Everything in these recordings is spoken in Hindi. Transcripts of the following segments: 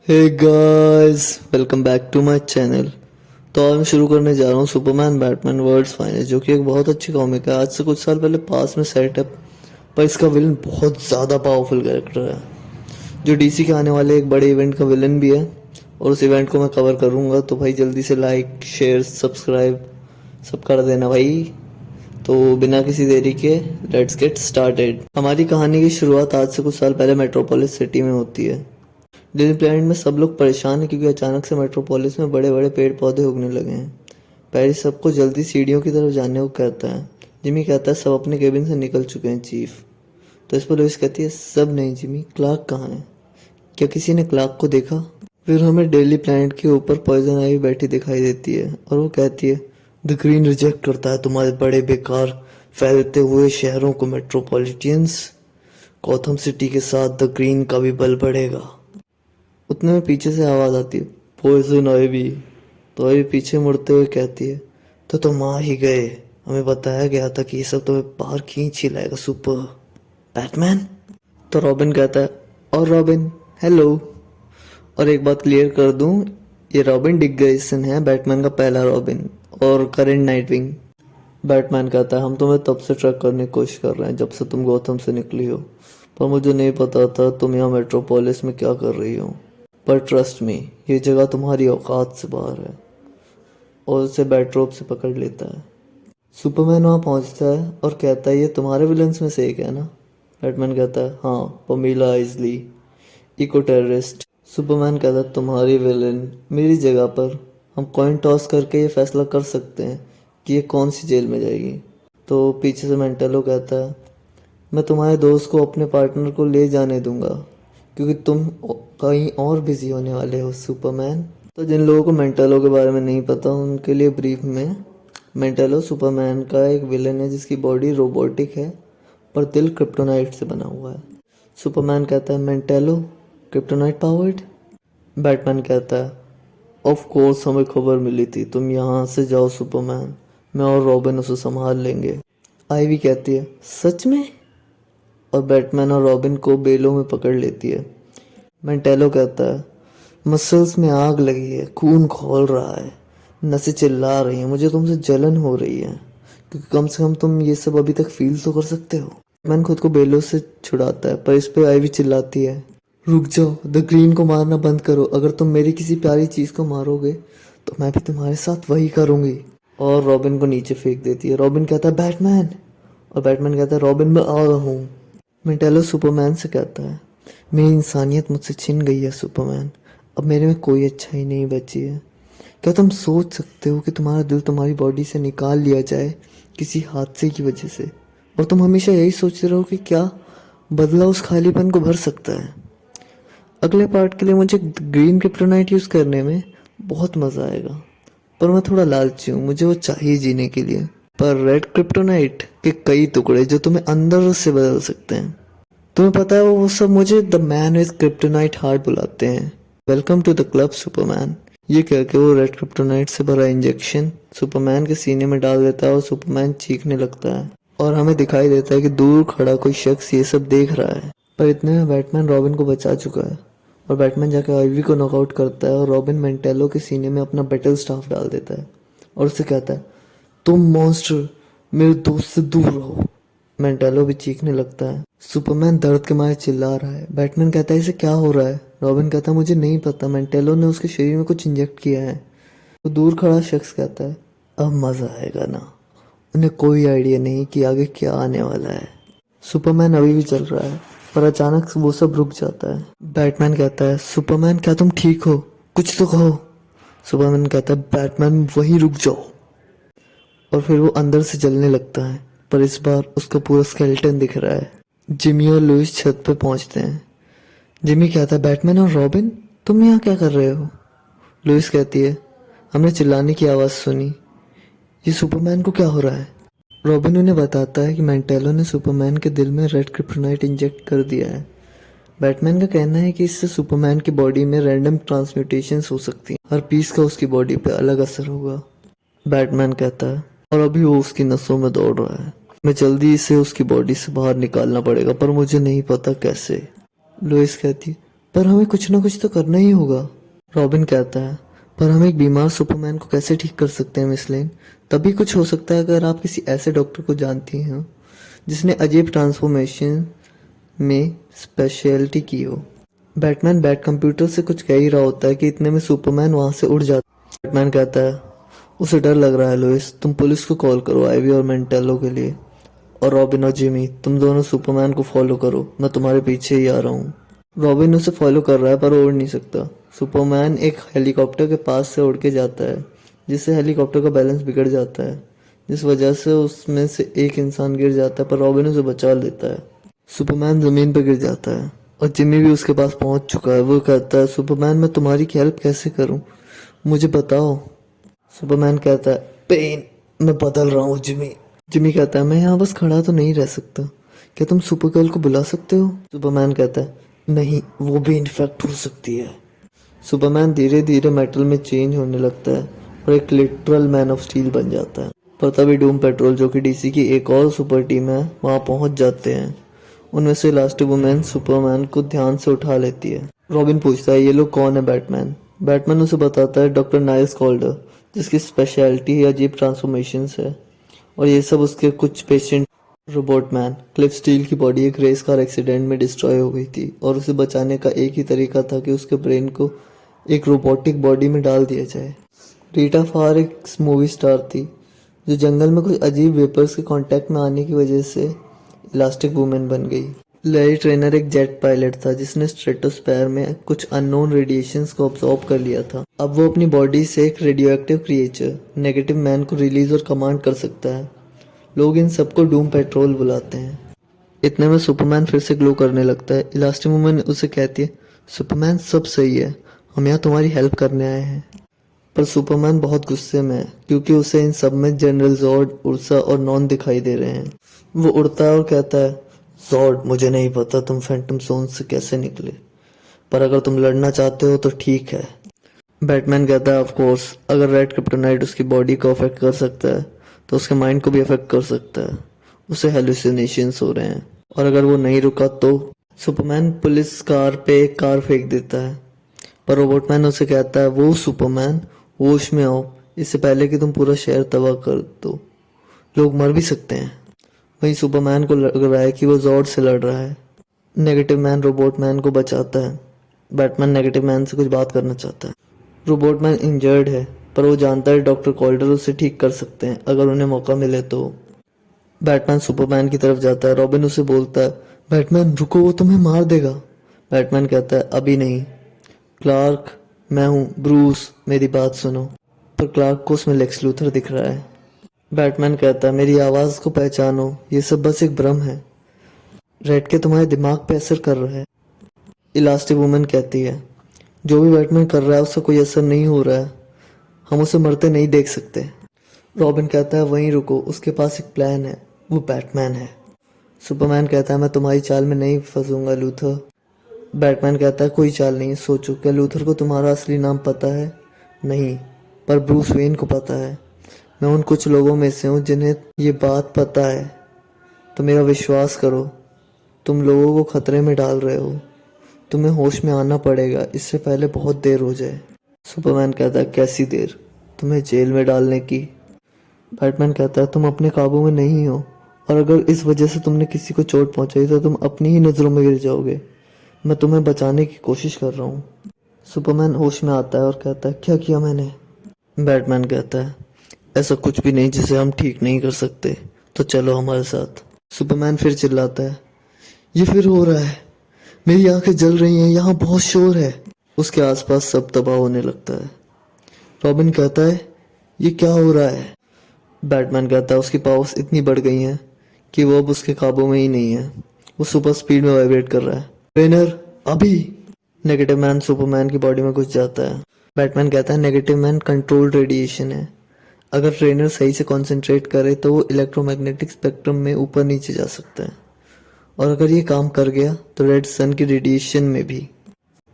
Hey guys, welcome back to my channel. तो आज मैं शुरू करने जा रहा हूँ सुपरमैन बैटमैन वर्ल्ड्स फाइनेस्ट, जो कि एक बहुत अच्छी कॉमिक है। आज से कुछ साल पहले पास में सेट है, पर इसका विलन बहुत ज़्यादा पावरफुल कैरेक्टर है, जो डीसी के आने वाले एक बड़े इवेंट का विलन भी है। और उस इवेंट को मैं कवर करूँगा, तो भाई जल्दी से लाइक शेयर सब्सक्राइब सब कर देना भाई। तो बिना किसी देरी के लेट्स गेट स्टार्टेड। हमारी कहानी की शुरुआत आज से कुछ साल पहले मेट्रोपोलिस सिटी में होती है। डिज्नी प्लैनेट में सब लोग परेशान हैं, क्योंकि अचानक से मेट्रोपोलिस में बड़े बड़े पेड़ पौधे उगने लगे हैं। पेरिस सबको जल्दी सीढ़ियों की तरफ जाने को कहता है। जिमी कहता है सब अपने केबिन से निकल चुके हैं चीफ। तो इस पर लुइस कहती है सब नहीं जिमी, क्लार्क कहाँ है? क्या किसी ने क्लार्क को देखा? फिर हमें डेली प्लैनेट के ऊपर पॉइजन आइवी बैठी दिखाई देती है, और वो कहती है द ग्रीन रिजेक्ट करता है तुम्हारे बड़े बेकार फैलते हुए शहरों को मेट्रोपॉलिटियंस। गॉथम सिटी के साथ द ग्रीन का भी बल बढ़ेगा। उतने में पीछे से आवाज आती है पॉइजन आइवी। तो आइवी पीछे मुड़ते हुए कहती है तो तुम आ ही गए, हमें बताया गया था कि ये सब तुम्हें बाहर खींच ही लाएगा सुपर बैटमैन। तो रॉबिन कहता है और रॉबिन हेलो। और एक बात क्लियर कर दूं, ये रॉबिन डिक ग्रेसन है, बैटमैन का पहला रॉबिन और करेंट नाइटविंग। बैटमैन कहता है हम तुम्हें तब से ट्रैक करने की कोशिश कर रहे हैं जब से तुम गौतम से निकली हो, पर मुझे नहीं पता था तुम यहाँ मेट्रोपोलिस में क्या कर रही हो। पर ट्रस्ट मी, ये जगह तुम्हारी औकात से बाहर है। और उसे बैटरोप से पकड़ लेता है। सुपरमैन वहाँ पहुँचता है और कहता है ये तुम्हारे विलन्स में से एक है ना? बैटमैन कहता है हाँ, पमीला आइजली, इको टेररिस्ट। सुपरमैन कहता है तुम्हारी विलन मेरी जगह पर, हम कॉइन टॉस करके ये फैसला कर सकते हैं कि ये कौन सी जेल में जाएगी। तो पीछे से मेंटेलो कहता है मैं तुम्हारे दोस्त को अपने पार्टनर को ले जाने दूंगा, क्योंकि तुम कहीं और बिजी होने वाले हो सुपरमैन। तो जिन लोगों को मेंटेलो के बारे में नहीं पता, उनके लिए ब्रीफ में, मेंटेलो सुपरमैन का एक विलन है जिसकी बॉडी रोबोटिक है पर दिल क्रिप्टोनाइट से बना हुआ है। सुपरमैन कहता है मेंटेलो क्रिप्टोनाइट पावर्ड? बैटमैन कहता है ऑफ कोर्स, हमें खबर मिली थी, तुम यहाँ से जाओ सुपरमैन, मैं और रॉबिन उसे संभाल लेंगे। आइवी कहती है सच में? और बैटमैन और रॉबिन को बेलों में पकड़ लेती है। मेंटेलो कहता है मसल्स में आग लगी है, खून खौल रहा है, नसें चिल्ला रही हैं, मुझे तुमसे जलन हो रही है, क्योंकि कम से कम तुम ये सब अभी तक फील तो कर सकते हो। मैन खुद को बेलों से छुड़ाता है, पर इस पे आइवी चिल्लाती है रुक जाओ, द ग्रीन को मारना बंद करो, अगर तुम मेरी किसी प्यारी चीज को मारोगे तो मैं भी तुम्हारे साथ वही करूंगी। और रॉबिन को नीचे फेंक देती है। रॉबिन कहता है बैटमैन, और बैटमैन कहता है रॉबिन मैं आ रहा हूँ। मेंटेलो सुपरमैन से कहता है मेरी इंसानियत मुझसे छिन गई है सुपरमैन, अब मेरे में कोई अच्छाई नहीं बची है। क्या तुम सोच सकते हो कि तुम्हारा दिल तुम्हारी बॉडी से निकाल लिया जाए किसी हादसे की वजह से, और तुम हमेशा यही सोचते रहो कि क्या बदला उस खालीपन को भर सकता है। अगले पार्ट के लिए मुझे ग्रीन क्रिप्टोनाइट यूज़ करने में बहुत मज़ा आएगा, पर मैं थोड़ा लालची हूँ, मुझे वो चाहिए जीने के लिए। पर रेड क्रिप्टोनाइट के कई टुकड़े जो तुम्हें अंदर से बदल सकते हैं। तुम्हें पता है वो सब मुझे the man with kryptonite heart बुलाते हैं। Welcome to the club Superman. ये कहकर वो रेड क्रिप्टोनाइट से भरा इंजेक्शन सुपरमैन के सीने में डाल देता है और सुपरमैन चीखने लगता है। और हमें दिखाई देता है कि दूर खड़ा कोई शख्स ये सब देख रहा है। पर इतने में बैटमैन रॉबिन को बचा चुका है, और बैटमैन जाकर आइवी को नॉकआउट करता है, और रॉबिन मेंटेलो के सीने में अपना बैटल स्टाफ डाल देता है और उससे कहता है तुम मॉन्स्टर, मेरे दोस्त से दूर रहो। मेंटेलो भी चीखने लगता है। सुपरमैन दर्द के मारे चिल्ला रहा है। बैटमैन कहता है इसे क्या हो रहा है? रॉबिन कहता है मुझे नहीं पता, मेंटेलो ने उसके शरीर में कुछ इंजेक्ट किया है। तो दूर खड़ा शख्स कहता है अब मजा आएगा ना। उन्हें कोई आइडिया नहीं कि आगे क्या आने वाला है। सुपरमैन अभी भी चल रहा है, पर अचानक वो सब रुक जाता है। बैटमैन कहता है सुपरमैन क्या तुम ठीक हो? कुछ तो कहो। सुपरमैन कहता है बैटमैन वहीं रुक जाओ। और फिर वो अंदर से जलने लगता है, पर इस बार उसका पूरा स्केलेटन दिख रहा है। जिमी और लुइस छत पे पहुंचते हैं। जिमी कहता है बैटमैन और रॉबिन तुम यहाँ क्या कर रहे हो? लुइस कहती है हमने चिल्लाने की आवाज़ सुनी, ये सुपरमैन को क्या हो रहा है? रॉबिन उन्हें बताता है कि मेंटेलो ने सुपरमैन के दिल में रेड क्रिप्टोनाइट इंजेक्ट कर दिया है। बैटमैन का कहना है कि इससे सुपरमैन की बॉडी में रैंडम ट्रांसम्यूटेशंस हो सकती हैं, हर पीस का उसकी बॉडी पे अलग असर होगा। बैटमैन कहता है और अभी वो उसकी नसों में दौड़ रहा है, मैं जल्दी इसे उसकी बॉडी से बाहर निकालना पड़ेगा, पर मुझे नहीं पता कैसे। लुइस कहती पर हमें कुछ ना कुछ तो करना ही होगा। रॉबिन कहता है, पर हम एक बीमार सुपरमैन को कैसे ठीक कर सकते हैं मिस लेन? तभी कुछ हो सकता है अगर आप किसी ऐसे डॉक्टर को जानती हैं जिसने अजीब ट्रांसफॉर्मेशन में स्पेशलिटी की हो। बैटमैन बैट कंप्यूटर से कुछ कह ही रहा होता है कि इतने में सुपरमैन वहां से उड़ जाता है। बैटमैन कहता है, उसे डर लग रहा है लुइस, तुम पुलिस को कॉल करो आइवी और मेंटेलो के लिए। और रॉबिन और जिमी, तुम दोनों सुपरमैन को फॉलो करो, मैं तुम्हारे पीछे ही आ रहा हूँ। रॉबिन उसे फॉलो कर रहा है पर वो उड़ नहीं सकता। सुपरमैन एक हेलीकॉप्टर के पास से उड़ के जाता है जिससे हेलीकॉप्टर का बैलेंस बिगड़ जाता है, जिस वजह से उसमें से एक इंसान गिर जाता है पर रॉबिन उसे बचा लेता है। सुपरमैन जमीन पर गिर जाता है और जिमी भी उसके पास पहुंच चुका है। वो कहता है, सुपरमैन मैं तुम्हारी हेल्प कैसे करूं, मुझे बताओ। सुपरमैन कहता है, पेन, मैं बदल रहा हूँ जिमी। जिमी कहता है, मैं यहाँ बस खड़ा तो नहीं रह सकता, क्या तुम सुपरगर्ल को बुला सकते हो? सुपरमैन कहता है, नहीं, वो भी इन्फेक्ट हो सकती है। सुपरमैन धीरे धीरे मेटल में चेंज होने लगता है और एक लिटरल मैन ऑफ स्टील बन जाता है। पर तभी डूम पेट्रोल, जो कि डीसी की एक और सुपर टीम है, वहां पहुंच जाते हैं। उनमें से इलास्टिक वुमेन सुपरमैन को ध्यान से उठा लेती है। रॉबिन पूछता है, ये लोग कौन है बैटमैन? बैटमैन उसे बताता है, डॉक्टर नाइल्स कॉल्डर, जिसकी स्पेशलिटी है अजीब ट्रांसफॉर्मेशंस है, और ये सब उसके कुछ पेशेंट। रोबोटमैन, क्लिफ स्टील की बॉडी एक रेस कार एक्सीडेंट में डिस्ट्रॉय हो गई थी और उसे बचाने का एक ही तरीका था कि उसके ब्रेन को एक रोबोटिक बॉडी में डाल दिया जाए। रीटा फार एक मूवी स्टार थी जो जंगल में कुछ अजीब वेपर्स के कांटेक्ट में आने की वजह से इलास्टिक वुमेन बन गई। लैरी ट्रेनर एक जेट पायलट था जिसने स्ट्रेटोस्फेयर में कुछ अननोन रेडिएशंस को अब्सॉर्ब कर लिया था। अब वो अपनी बॉडी से एक रेडियोएक्टिव क्रिएचर नेगेटिव मैन को रिलीज और कमांड कर सकता है। लोग इन सबको डूम पेट्रोल बुलाते हैं। इतने में सुपरमैन फिर से ग्लो करने लगता है। इलास्टिक वुमन उसे कहती है, सुपरमैन सब सही है, हम यहाँ तुम्हारी हेल्प करने आए हैं। पर सुपरमैन बहुत गुस्से में है क्योंकि उसे इन सब में जनरल जॉर्ड, उर्सा और नॉन दिखाई दे रहे हैं। वो उड़ता है और कहता है, जॉर्ड, मुझे नहीं पता तुम फैंटम जोन से कैसे निकले, पर अगर तुम लड़ना चाहते हो तो ठीक है। बैटमैन कहता है, ऑफ कोर्स, अगर रेड क्रिप्टोनाइट उसकी बॉडी को अफेक्ट कर सकता है तो उसके माइंड को भी अफेक्ट कर सकता है। उसे हेलुसिनेशंस हो रहे हैं और अगर वो नहीं रुका तो। सुपरमैन पुलिस कार पे एक कार फेंक देता है पर रोबोटमैन उसे कहता है, वो सुपरमैन, होश में आओ, इससे पहले कि तुम पूरा शहर तबाह कर दो, लोग मर भी सकते हैं। वहीं सुपरमैन को लग रहा है कि वो जॉर्ड से लड़ रहा है। नेगेटिव मैन रोबोट मैन को बचाता है। बैटमैन नेगेटिव मैन से कुछ बात करना चाहता है। रोबोट मैन इंजर्ड है पर वो जानता है डॉक्टर कॉल्डर उसे ठीक कर सकते हैं अगर उन्हें मौका मिले तो। बैटमैन सुपरमैन की तरफ जाता है। रॉबिन उसे बोलता है, बैटमैन रुको, वो तुम्हें मार देगा। बैटमैन कहता है, अभी नहीं। क्लार्क, मैं हूँ ब्रूस, मेरी बात सुनो। पर क्लार्क को उसमें लेक्स लूथर दिख रहा है। बैटमैन कहता है, मेरी आवाज को पहचानो, ये सब बस एक भ्रम है, रेड के तुम्हारे दिमाग पे असर कर रहा है। इलास्टिक वुमन कहती है, जो भी बैटमैन कर रहा है उससे कोई असर नहीं हो रहा है, हम उसे मरते नहीं देख सकते। रॉबिन कहता है, वहीं रुको, उसके पास एक प्लान है, वो बैटमैन है। सुपरमैन कहता है, मैं तुम्हारी चाल में नहीं फंसूंगा लूथर। बैटमैन कहता है, कोई चाल नहीं, सोचो, क्या लूथर को तुम्हारा असली नाम पता है? नहीं, पर ब्रूस वेन को पता है। मैं उन कुछ लोगों में से हूँ जिन्हें ये बात पता है, तो मेरा विश्वास करो, तुम लोगों को खतरे में डाल रहे हो, तुम्हें होश में आना पड़ेगा, इससे पहले बहुत देर हो जाए। सुपरमैन कहता है, कैसी देर? तुम्हें जेल में डालने की? बैटमैन कहता है, तुम अपने काबू में नहीं हो और अगर इस वजह से तुमने किसी को चोट पहुंचाई तो तुम अपनी ही नज़रों में गिर जाओगे। मैं तुम्हें बचाने की कोशिश कर रहा हूँ। सुपरमैन होश में आता है और कहता है, क्या किया मैंने? बैटमैन कहता है, ऐसा कुछ भी नहीं जिसे हम ठीक नहीं कर सकते, तो चलो हमारे साथ। सुपरमैन फिर चिल्लाता है, ये फिर हो रहा है, मेरी आंखें जल रही हैं, यहाँ बहुत शोर है। उसके आसपास सब तबाह होने लगता है। रॉबिन कहता है, ये क्या हो रहा है? बैटमैन कहता है, उसकी पावर्स इतनी बढ़ गई हैं कि वो अब उसके काबू में ही नहीं है, वो सुपर स्पीड में वाइब्रेट कर रहा है। ट्रेनर, अभी! नेगेटिव मैन सुपरमैन की बॉडी में घुस जाता है। बैटमैन कहता है, नेगेटिव मैन कंट्रोल्ड रेडिएशन है, अगर ट्रेनर सही से कॉन्सेंट्रेट करे तो वो इलेक्ट्रोमैग्नेटिक स्पेक्ट्रम में ऊपर नीचे जा सकता है, और अगर ये काम कर गया तो रेड सन की रेडिएशन में भी।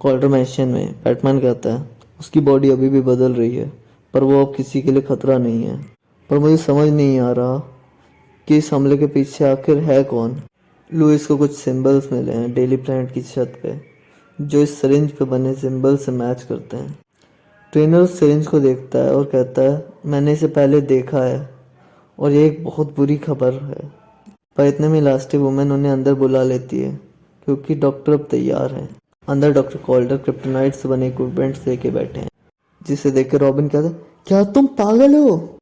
कॉल्डर मैंशन में बैटमैन कहता है, उसकी बॉडी अभी भी बदल रही है पर वो अब किसी के लिए खतरा नहीं है, पर मुझे समझ नहीं आ रहा कि इस हमले के पीछे आखिर है कौन। लुइस को कुछ सिंबल्स मिले हैं डेली प्लैनेट की छत पे, जो इस सिरिंज पे बने सिंबल से मैच करते हैं। ट्रेनर उस सिरिंज को देखता है और कहता है, मैंने इसे पहले देखा है और ये एक बहुत बुरी खबर है। पर इतने में इलास्टिक वुमेन उन्हें अंदर बुला लेती है क्योंकि डॉक्टर अब तैयार है। अंदर डॉक्टर कॉल्डर क्रिप्टोनाइट से बने इक्विपमेंट्स लेके बैठे हैं, जिसे देख कर रॉबिन कहता है, क्या तुम पागल हो?